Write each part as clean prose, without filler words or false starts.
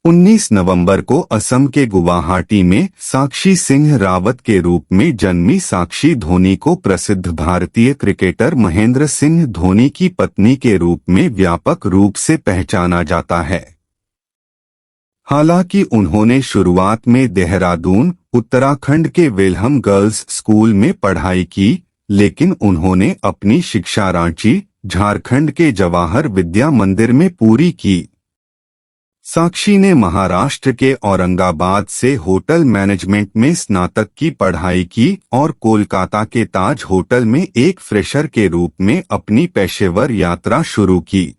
19 नवंबर को असम के गुवाहाटी में साक्षी सिंह रावत के रूप में जन्मी साक्षी धोनी को प्रसिद्ध भारतीय क्रिकेटर महेंद्र सिंह धोनी की पत्नी के रूप में व्यापक रूप से पहचाना जाता है। हालांकि उन्होंने शुरुआत में देहरादून, उत्तराखंड के वेलहम गर्ल्स स्कूल में पढ़ाई की, लेकिन उन्होंने अपनी शिक्षा रांची, झारखंड के जवाहर विद्या मंदिर में पूरी की। साक्षी ने महाराष्ट्र के औरंगाबाद से होटल मैनेजमेंट में स्नातक की पढ़ाई की और कोलकाता के ताज होटल में एक फ्रेशर के रूप में अपनी पेशेवर यात्रा शुरू की।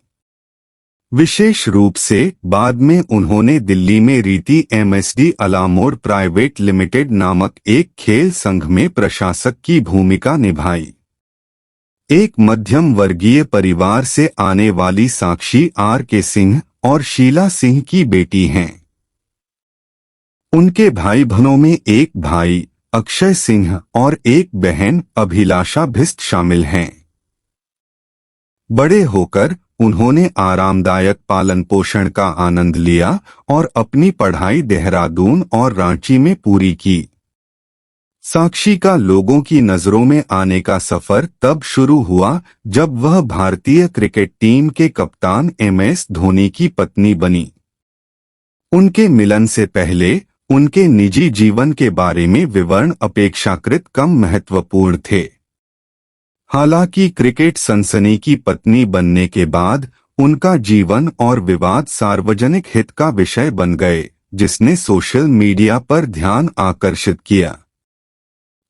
विशेष रूप से बाद में उन्होंने दिल्ली में रीति MSD अलामोर प्राइवेट लिमिटेड नामक एक खेल संघ में प्रशासक की भूमिका निभाई। एक मध्यम वर्गीय परिवार से आने वाली साक्षी RK सिंह और शीला सिंह की बेटी हैं। उनके भाई बहनों में एक भाई अक्षय सिंह और एक बहन अभिलाषा भिष्ट शामिल हैं। बड़े होकर उन्होंने आरामदायक पालन पोषण का आनंद लिया और अपनी पढ़ाई देहरादून और रांची में पूरी की। साक्षी का लोगों की नजरों में आने का सफर तब शुरू हुआ जब वह भारतीय क्रिकेट टीम के कप्तान MS धोनी की पत्नी बनी। उनके मिलन से पहले उनके निजी जीवन के बारे में विवरण अपेक्षाकृत कम महत्वपूर्ण थे। हालांकि क्रिकेट सनसनी की पत्नी बनने के बाद उनका जीवन और विवाद सार्वजनिक हित का विषय बन गए, जिसने सोशल मीडिया पर ध्यान आकर्षित किया।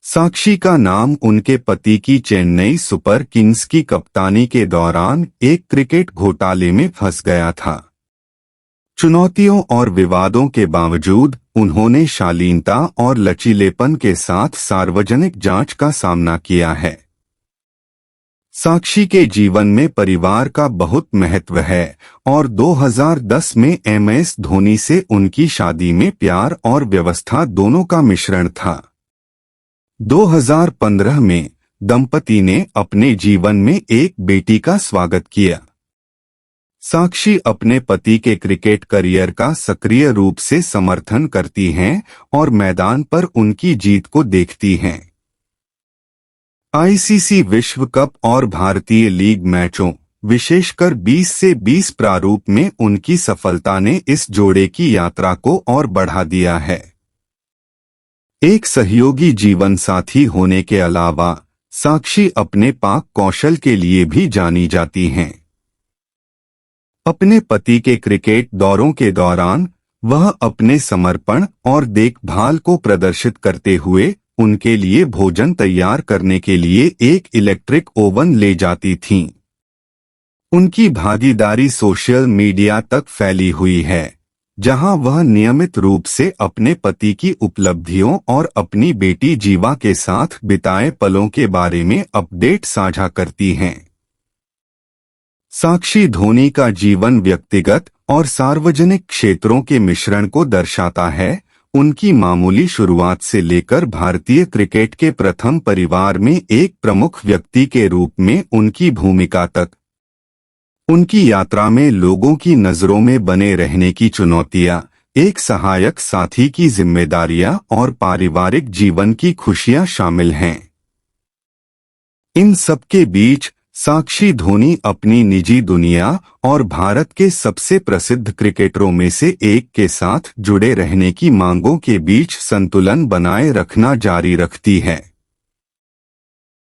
साक्षी का नाम उनके पति की चेन्नई सुपर किंग्स की कप्तानी के दौरान एक क्रिकेट घोटाले में फंस गया था। चुनौतियों और विवादों के बावजूद उन्होंने शालीनता और लचीलेपन के साथ सार्वजनिक जांच का सामना किया है। साक्षी के जीवन में परिवार का बहुत महत्व है और 2010 में MS धोनी से उनकी शादी में प्यार और व्यवस्था दोनों का मिश्रण था। 2015 में दंपति ने अपने जीवन में एक बेटी का स्वागत किया। साक्षी अपने पति के क्रिकेट करियर का सक्रिय रूप से समर्थन करती हैं और मैदान पर उनकी जीत को देखती हैं। ICC विश्व कप और भारतीय लीग मैचों, विशेषकर 20 से 20 प्रारूप में उनकी सफलता ने इस जोड़े की यात्रा को और बढ़ा दिया है। एक सहयोगी जीवन साथी होने के अलावा साक्षी अपने पाक कौशल के लिए भी जानी जाती हैं। अपने पति के क्रिकेट दौरों के दौरान वह अपने समर्पण और देखभाल को प्रदर्शित करते हुए उनके लिए भोजन तैयार करने के लिए एक इलेक्ट्रिक ओवन ले जाती थीं। उनकी भागीदारी सोशल मीडिया तक फैली हुई है, जहां वह नियमित रूप से अपने पति की उपलब्धियों और अपनी बेटी जीवा के साथ बिताए पलों के बारे में अपडेट साझा करती हैं। साक्षी धोनी का जीवन व्यक्तिगत और सार्वजनिक क्षेत्रों के मिश्रण को दर्शाता है। उनकी मामूली शुरुआत से लेकर भारतीय क्रिकेट के प्रथम परिवार में एक प्रमुख व्यक्ति के रूप में उनकी भूमिका तक। उनकी यात्रा में लोगों की नजरों में बने रहने की चुनौतियां, एक सहायक साथी की जिम्मेदारियां और पारिवारिक जीवन की खुशियां शामिल हैं। इन सब के बीच साक्षी धोनी अपनी निजी दुनिया और भारत के सबसे प्रसिद्ध क्रिकेटरों में से एक के साथ जुड़े रहने की मांगों के बीच संतुलन बनाए रखना जारी रखती है।